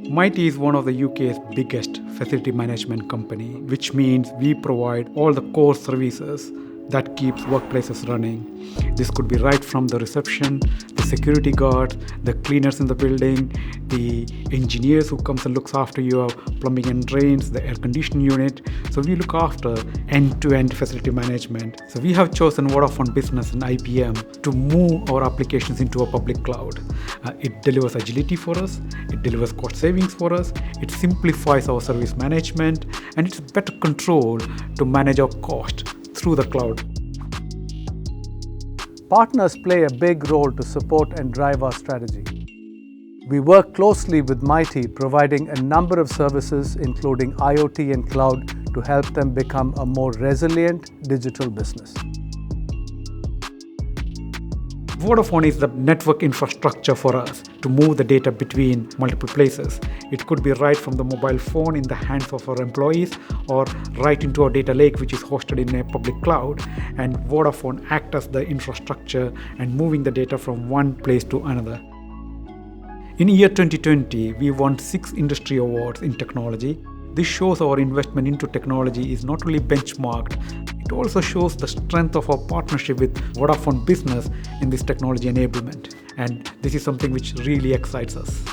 Mitie is one of the UK's biggest facility management company, which means we provide all the core services that keeps workplaces running. This could be right from the reception, the security guards, the cleaners in the building, the engineers who comes and looks after your plumbing and drains, the air conditioning unit. So we look after end-to-end facility management. So we have chosen Vodafone Business and IBM to move our applications into a public cloud. It delivers agility for us, it delivers cost savings for us, it simplifies our service management, and it's better control to manage our cost through the cloud. Partners play a big role to support and drive our strategy. We work closely with Mitie, providing a number of services including IoT and cloud to help them become a more resilient digital business. Vodafone is the network infrastructure for us to move the data between multiple places. It could be right from the mobile phone in the hands of our employees or right into our data lake, which is hosted in a public cloud. And Vodafone acts as the infrastructure and moving the data from one place to another. In year 2020, we won 6 industry awards in technology. This shows our investment into technology is not only benchmarked, it also shows the strength of our partnership with Vodafone Business in this technology enablement. And this is something which really excites us.